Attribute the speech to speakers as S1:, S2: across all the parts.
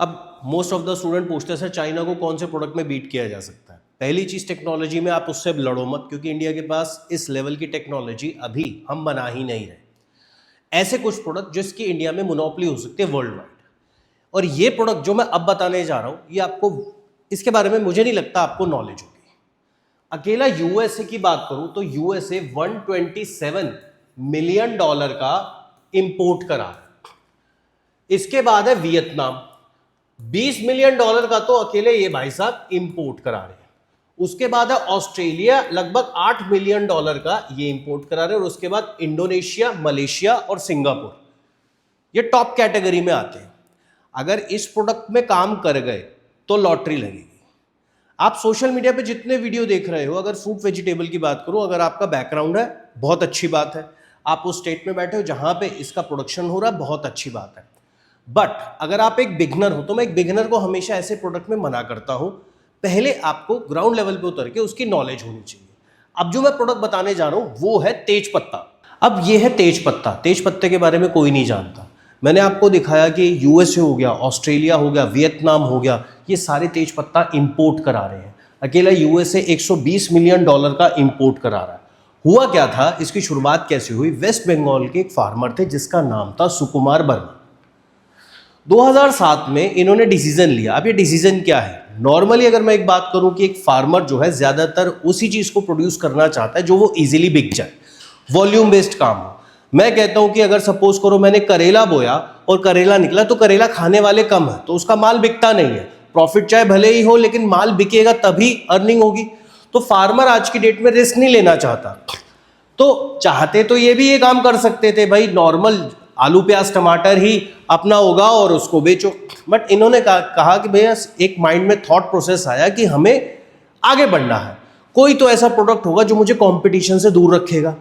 S1: अब most of the student पूछते हैं सर चाइना को कौन से प्रोडक्ट में बीट किया जा सकता है। पहली चीज टेक्नोलॉजी में आप उससे लड़ो मत, क्योंकि इंडिया के पास इस लेवल की टेक्नोलॉजी अभी हम बना ही नहीं रहे। ऐसे कुछ प्रोडक्ट जिसकी इंडिया में मोनोपोली हो सकती है वर्ल्ड वाइड, और ये प्रोडक्ट जो मैं अब बताने जा रहा हूं ये आपको, इसके बारे में मुझे नहीं लगता आपको नॉलेज होगी। अकेला यूएसए की बात करूं तो यूएसए $127 मिलियन का इंपोर्ट करा है। इसके बाद है वियतनाम, $20 मिलियन का तो अकेले ये भाई साहब इंपोर्ट करा रहे हैं। उसके बाद है ऑस्ट्रेलिया, लगभग $8 मिलियन का ये इंपोर्ट करा रहे हैं। और उसके बाद इंडोनेशिया, मलेशिया और सिंगापुर, ये टॉप कैटेगरी में आते हैं। अगर इस प्रोडक्ट में काम कर गए तो लॉटरी लगेगी। आप सोशल मीडिया पे जितने वीडियो देख रहे हो, अगर फ्रूट वेजिटेबल की बात करूं, अगर आपका बैकग्राउंड है बहुत अच्छी बात है, आप उस स्टेट में बैठे हो जहां पे इसका प्रोडक्शन हो रहा है, बहुत अच्छी बात है। बट अगर आप एक बिगनर हो तो मैं एक बिगनर को हमेशा ऐसे प्रोडक्ट में मना करता हूं, पहले आपको ग्राउंड लेवल पे उतर के उसकी नॉलेज होनी चाहिए। अब जो मैं प्रोडक्ट बताने जा रहा हूं वो है तेज पत्ता। अब ये है तेज पत्ता। तेज पत्ते के बारे में कोई नहीं जानता। मैंने आपको दिखाया कि यूएसए हो गया, ऑस्ट्रेलिया हो गया, वियतनाम हो गया, ये सारे तेज पत्ता इंपोर्ट करा रहे हैं। अकेला यूएसए $120 मिलियन का इंपोर्ट करा रहा है। हुआ क्या था, इसकी शुरुआत कैसे हुई? वेस्ट बंगाल के एक फार्मर थे जिसका नाम था सुकुमार वर्मा। 2007 में इन्होंने डिसीजन लिया। अब ये डिसीजन क्या है? नॉर्मली अगर मैं एक बात करूं कि एक फार्मर जो है ज्यादातर उसी चीज को प्रोड्यूस करना चाहता है जो वो इजीली बिक जाए, वॉल्यूम बेस्ड काम हो। मैं कहता हूं कि अगर सपोज करो मैंने करेला बोया और करेला निकला, तो करेला खाने वाले कम है तो उसका माल बिकता नहीं है। प्रॉफिट चाहे भले ही हो लेकिन माल बिकेगा तभी अर्निंग होगी। तो फार्मर आज की डेट में रिस्क नहीं लेना चाहता। तो चाहते तो ये भी ये काम कर सकते थे, भाई नॉर्मल आलू प्याज टमाटर ही अपना होगा और उसको बेचो। बट इन्होंने कहा कि भैया एक माइंड में थॉट प्रोसेस आया कि हमें आगे बढ़ना है, कोई तो ऐसा प्रोडक्ट होगा जो मुझे कंपटीशन से दूर रखेगा।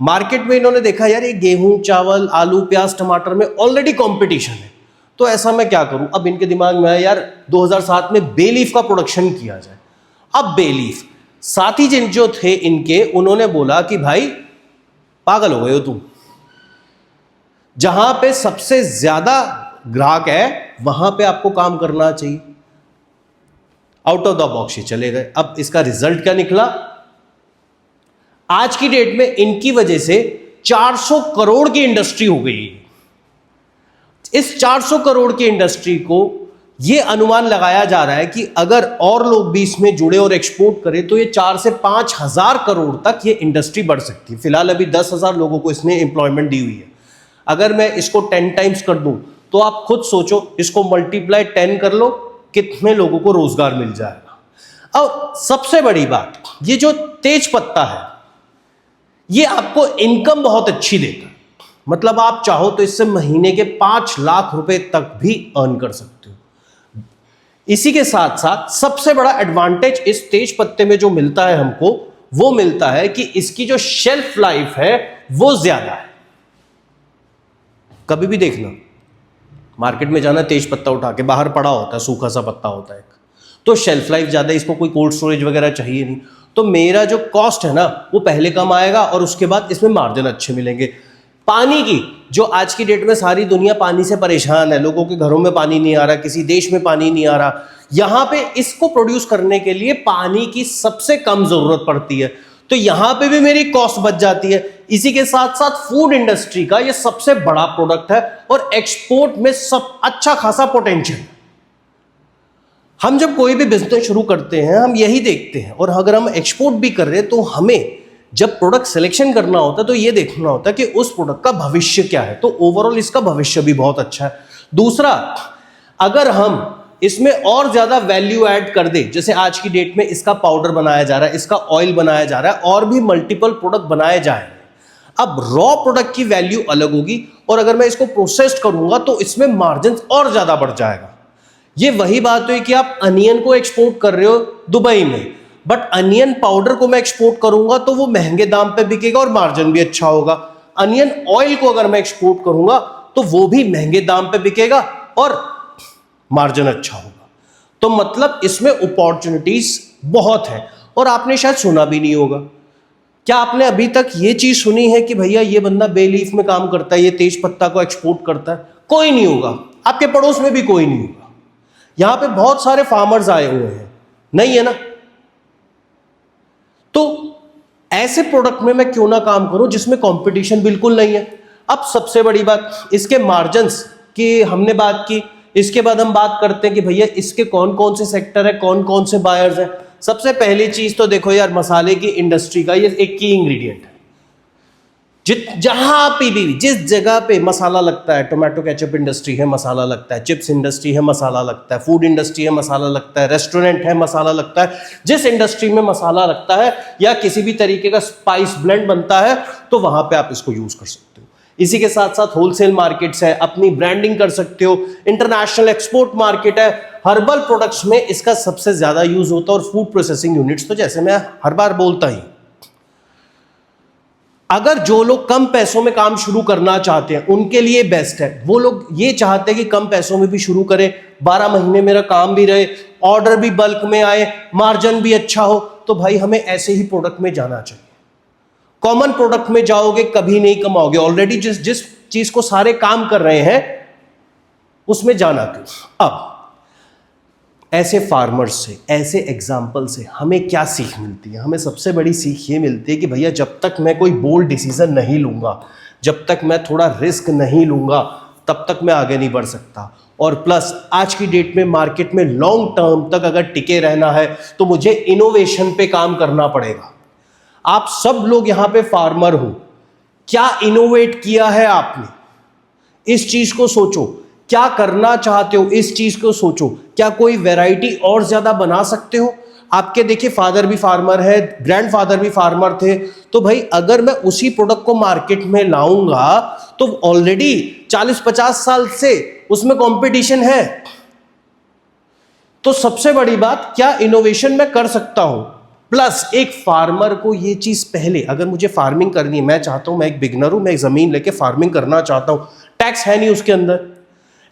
S1: मार्केट में इन्होंने देखा यार ये गेहूं चावल आलू प्याज टमाटर में ऑलरेडी कंपटीशन है, तो ऐसा मैं क्या करूं। अब इनके दिमाग में आया यार 2007 में बे लीफ का प्रोडक्शन किया जाए। अब बे लीफ, साथी जिन जो थे इनके, उन्होंने बोला कि भाई पागल हो गए हो तुम, जहां पे सबसे ज्यादा ग्राहक है वहां पे आपको काम करना चाहिए। आउट ऑफ द बॉक्स ये चले गए। अब इसका रिजल्ट क्या निकला? आज की डेट में इनकी वजह से 400 करोड़ की इंडस्ट्री हो गई। इस 400 करोड़ की इंडस्ट्री को यह अनुमान लगाया जा रहा है कि अगर और लोग भी इसमें जुड़े और एक्सपोर्ट करें तो ये 4 से 5 हजार करोड़ तक ये इंडस्ट्री बढ़ सकती है। फिलहाल अभी 10,000 लोगों को इसने एम्प्लॉयमेंट दी हुई है। अगर मैं इसको 10 टाइम्स कर दूं तो आप खुद सोचो, इसको मल्टीप्लाई 10 कर लो, कितने लोगों को रोजगार मिल जाएगा। और सबसे बड़ी बात, ये जो तेज पत्ता है ये आपको इनकम बहुत अच्छी देता है। मतलब आप चाहो तो इससे महीने के 5 लाख रुपए तक भी अर्न कर सकते हो। इसी के साथ साथ सबसे बड़ा एडवांटेज इस तेज पत्ते में जो मिलता है हमको, वो मिलता है कि इसकी जो शेल्फ लाइफ है वो ज्यादा है। कभी भी देखना, मार्केट में जाना, तेज पत्ता उठा के बाहर पड़ा होता है, सूखा सा पत्ता होता है, तो शेल्फ लाइफ ज्यादा है, इसको कोई कोल्ड स्टोरेज वगैरह चाहिए नहीं। तो मेरा जो कॉस्ट है ना वो पहले कम आएगा और उसके बाद इसमें मार्जिन अच्छे मिलेंगे। पानी की, जो आज की डेट में सारी दुनिया पानी से परेशान है, लोगों के घरों में पानी नहीं आ रहा, किसी देश में पानी नहीं आ रहा, यहां पे इसको प्रोड्यूस करने के लिए पानी की सबसे कम जरूरत पड़ती है, तो यहां पे भी मेरी कॉस्ट बच जाती है। इसी के साथ साथ फूड इंडस्ट्री का ये सबसे बड़ा प्रोडक्ट है और एक्सपोर्ट में सब अच्छा खासा पोटेंशियल। हम जब कोई भी बिजनेस शुरू करते हैं हम यही देखते हैं, और अगर हम एक्सपोर्ट भी कर रहे हैं तो हमें जब प्रोडक्ट सिलेक्शन करना होता है तो ये देखना होता है कि उस प्रोडक्ट का भविष्य क्या है। तो ओवरऑल इसका भविष्य भी बहुत अच्छा है। दूसरा, अगर हम इसमें और ज्यादा वैल्यू ऐड कर दे, जैसे आज की डेट में इसका पाउडर बनाया जा रहा है, इसका ऑयल बनाया जा रहा है, और भी मल्टीपल प्रोडक्ट बनाए जाए, अब रॉ प्रोडक्ट की वैल्यू अलग होगी और अगर मैं इसको प्रोसेस्ड करूंगा तो इसमें मार्जिन और ज्यादा बढ़ जाएगा। ये वही बात हुई कि आप अनियन को एक्सपोर्ट कर रहे हो दुबई में, बट अनियन पाउडर को मैं एक्सपोर्ट करूंगा तो वो महंगे दाम पे बिकेगा और मार्जिन भी अच्छा होगा। अनियन ऑयल को अगर मैं एक्सपोर्ट करूंगा तो वो भी महंगे दाम पे बिकेगा और मार्जिन अच्छा होगा। तो मतलब इसमें अपॉर्चुनिटीज बहुत है। और आपने शायद सुना भी नहीं होगा, क्या आपने अभी तक ये चीज सुनी है कि भैया ये बंदा बे लीफ में काम करता है, ये तेज पत्ता को एक्सपोर्ट करता है? कोई नहीं होगा, आपके पड़ोस में भी कोई नहीं होगा। यहां पे बहुत सारे फार्मर्स आए हुए हैं, नहीं है ना? तो ऐसे प्रोडक्ट में मैं क्यों ना काम करूं जिसमें कंपटीशन बिल्कुल नहीं है। अब सबसे बड़ी बात, इसके मार्जिन्स की हमने बात की, इसके बाद हम बात करते हैं कि भैया इसके कौन कौन से सेक्टर है, कौन कौन से बायर्स हैं। सबसे पहली चीज तो देखो यार, मसाले की इंडस्ट्री का ये एक की इंग्रेडिएंट है। जहां पे भी जिस जगह पे मसाला लगता है, टोमेटो केचप इंडस्ट्री है मसाला लगता है, चिप्स इंडस्ट्री है मसाला लगता है, फूड इंडस्ट्री है मसाला लगता है, रेस्टोरेंट है मसाला लगता है, जिस इंडस्ट्री में मसाला लगता है या किसी भी तरीके का स्पाइस ब्लेंड बनता है तो वहां पे आप इसको यूज कर सकते हो। इसी के साथ साथ होलसेल मार्केट्स है, अपनी ब्रांडिंग कर सकते हो, इंटरनेशनल एक्सपोर्ट मार्केट है। हर्बल प्रोडक्ट्स में इसका सबसे ज्यादा यूज होता है और फूड प्रोसेसिंग यूनिट्स तो जैसे मैं हर बार बोलता ही, अगर जो लोग कम पैसों में काम शुरू करना चाहते हैं उनके लिए बेस्ट है। वो लोग ये चाहते हैं कि कम पैसों में भी शुरू करें, 12 महीने मेरा काम भी रहे, ऑर्डर भी बल्क में आए, मार्जिन भी अच्छा हो, तो भाई हमें ऐसे ही प्रोडक्ट में जाना चाहिए। कॉमन प्रोडक्ट में जाओगे कभी नहीं कमाओगे। ऑलरेडी जिस जिस चीज को सारे काम कर रहे हैं उसमें जाना क्यों। अब ऐसे फार्मर्स से, ऐसे एग्जाम्पल से हमें क्या सीख मिलती है? हमें सबसे बड़ी सीख ये मिलती है कि भैया जब तक मैं कोई बोल्ड डिसीजन नहीं लूंगा, जब तक मैं थोड़ा रिस्क नहीं लूंगा, तब तक मैं आगे नहीं बढ़ सकता। और प्लस आज की डेट में मार्केट में लॉन्ग टर्म तक अगर टिके रहना है तो मुझे इनोवेशन पे काम करना पड़ेगा। आप सब लोग यहां पे फार्मर हो, क्या इनोवेट किया है आपने? इस चीज को सोचो, क्या करना चाहते हो इस चीज को सोचो। क्या कोई वैरायटी और ज्यादा बना सकते हो? आपके देखिए फादर भी फार्मर है, ग्रैंडफादर भी फार्मर थे, तो भाई अगर मैं उसी प्रोडक्ट को मार्केट में लाऊंगा तो ऑलरेडी 40-50 साल से उसमें कंपटीशन है। तो सबसे बड़ी बात, क्या इनोवेशन मैं कर सकता हूं। प्लस एक फार्मर को ये चीज पहले, अगर मुझे फार्मिंग करनी है, मैं चाहता हूं, मैं एक बिगनर हूं, मैं एक जमीन लेके फार्मिंग करना चाहता हूं, टैक्स है नहीं उसके अंदर,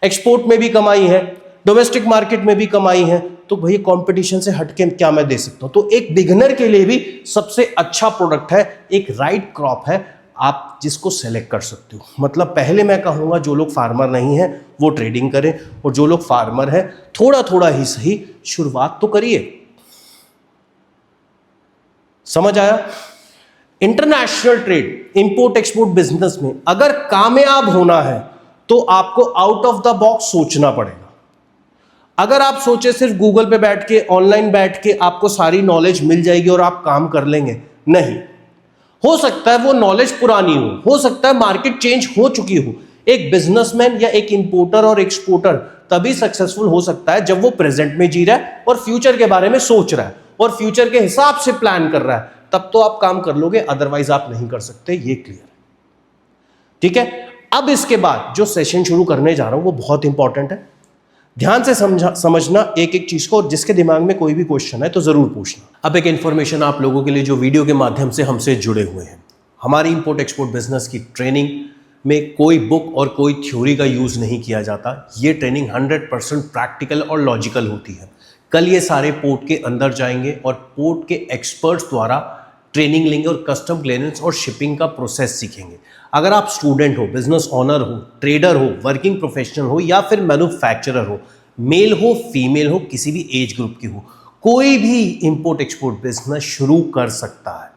S1: एक्सपोर्ट में भी कमाई है, डोमेस्टिक मार्केट में भी कमाई है, तो भाई कंपटीशन से हटके क्या मैं दे सकता हूं। तो एक बिगनर के लिए भी सबसे अच्छा प्रोडक्ट है, एक राइट क्रॉप है, आप जिसको सेलेक्ट कर सकते हो। मतलब पहले मैं कहूंगा जो लोग फार्मर नहीं है वो ट्रेडिंग करें, और जो लोग फार्मर है थोड़ा थोड़ा ही सही शुरुआत तो करिए। समझ आया? International trade, import export business में अगर कामयाब होना है तो आपको आउट ऑफ द बॉक्स सोचना पड़ेगा। अगर आप सोचे सिर्फ गूगल पे बैठ के, ऑनलाइन बैठ के आपको सारी नॉलेज मिल जाएगी और आप काम कर लेंगे, नहीं। हो सकता है वो नॉलेज पुरानी हो सकता है मार्केट चेंज हो चुकी हो। एक बिजनेसमैन या एक इंपोर्टर और एक्सपोर्टर तभी सक्सेसफुल हो सकता है जब वो प्रेजेंट में जी रहा है और फ्यूचर के बारे में सोच रहा है और फ्यूचर के हिसाब से प्लान कर रहा है, तब तो आप काम कर लोगे, अदरवाइज आप नहीं कर सकते। ये क्लियर है? ठीक है। अब इसके बाद जो सेशन शुरू करने जा रहा हूं वो बहुत इंपॉर्टेंट है, ध्यान से समझना एक एक चीज को, और जिसके दिमाग में कोई भी क्वेश्चन है तो जरूर पूछना। अब एक इंफॉर्मेशन आप लोगों के लिए जो वीडियो के माध्यम से हमसे जुड़े हुए हैं, हमारी इंपोर्ट एक्सपोर्ट बिजनेस की ट्रेनिंग में कोई बुक और कोई थ्योरी का यूज नहीं किया जाता। ये ट्रेनिंग 100% प्रैक्टिकल और लॉजिकल होती है। कल ये सारे पोर्ट के अंदर जाएंगे और पोर्ट के एक्सपर्ट्स द्वारा ट्रेनिंग लेंगे और कस्टम क्लियरेंस और शिपिंग का प्रोसेस सीखेंगे। अगर आप स्टूडेंट हो, बिजनेस ओनर हो, ट्रेडर हो, वर्किंग प्रोफेशनल हो या फिर मैन्युफैक्चरर हो, मेल हो फीमेल हो, किसी भी एज ग्रुप की हो, कोई भी इंपोर्ट एक्सपोर्ट बिजनेस शुरू कर सकता है।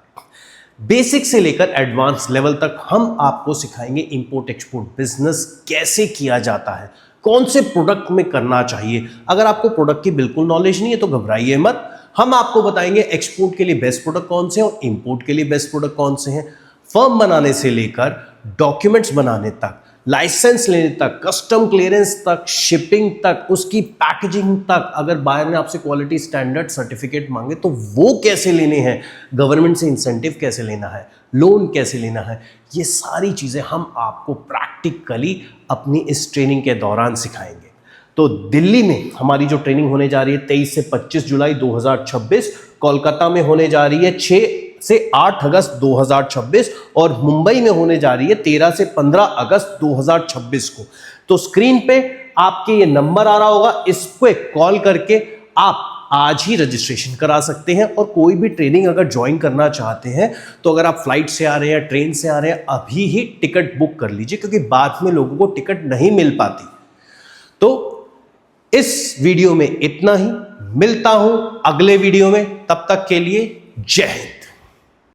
S1: बेसिक से लेकर एडवांस लेवल तक हम आपको सिखाएंगे इंपोर्ट एक्सपोर्ट बिजनेस कैसे किया जाता है, कौन से प्रोडक्ट में करना चाहिए। अगर आपको प्रोडक्ट की बिल्कुल नॉलेज नहीं है तो घबराइए मत, हम आपको बताएंगे एक्सपोर्ट के लिए बेस्ट प्रोडक्ट कौन से हैं और इंपोर्ट के लिए बेस्ट प्रोडक्ट कौन से हैं। फर्म बनाने से लेकर डॉक्यूमेंट्स बनाने तक, लाइसेंस लेने तक, कस्टम क्लियरेंस तक, शिपिंग तक, उसकी पैकेजिंग तक, अगर बायर ने आपसे क्वालिटी स्टैंडर्ड सर्टिफिकेट मांगे तो वो कैसे लेने हैं, गवर्नमेंट से इंसेंटिव कैसे लेना है, लोन कैसे लेना है, ये सारी चीज़ें हम आपको प्रैक्टिकली अपनी इस ट्रेनिंग के दौरान सिखाएंगे। तो दिल्ली में हमारी जो ट्रेनिंग होने जा रही है 23 से 25 जुलाई 2026, कोलकाता में होने जा रही है 6 से 8 अगस्त 2026 और मुंबई में होने जा रही है 13 से 15 अगस्त 2026 को। तो स्क्रीन पे आपके ये नंबर आ रहा होगा, इस पे कॉल करके आप आज ही रजिस्ट्रेशन करा सकते हैं। और कोई भी ट्रेनिंग अगर ज्वाइन करना चाहते हैं तो अगर आप फ्लाइट से आ रहे हैं, ट्रेन से आ रहे हैं, अभी ही टिकट बुक कर लीजिए, क्योंकि बाद में लोगों को टिकट नहीं मिल पाती। तो इस वीडियो में इतना ही, मिलता हूं अगले वीडियो में, तब तक के लिए जय हिंद।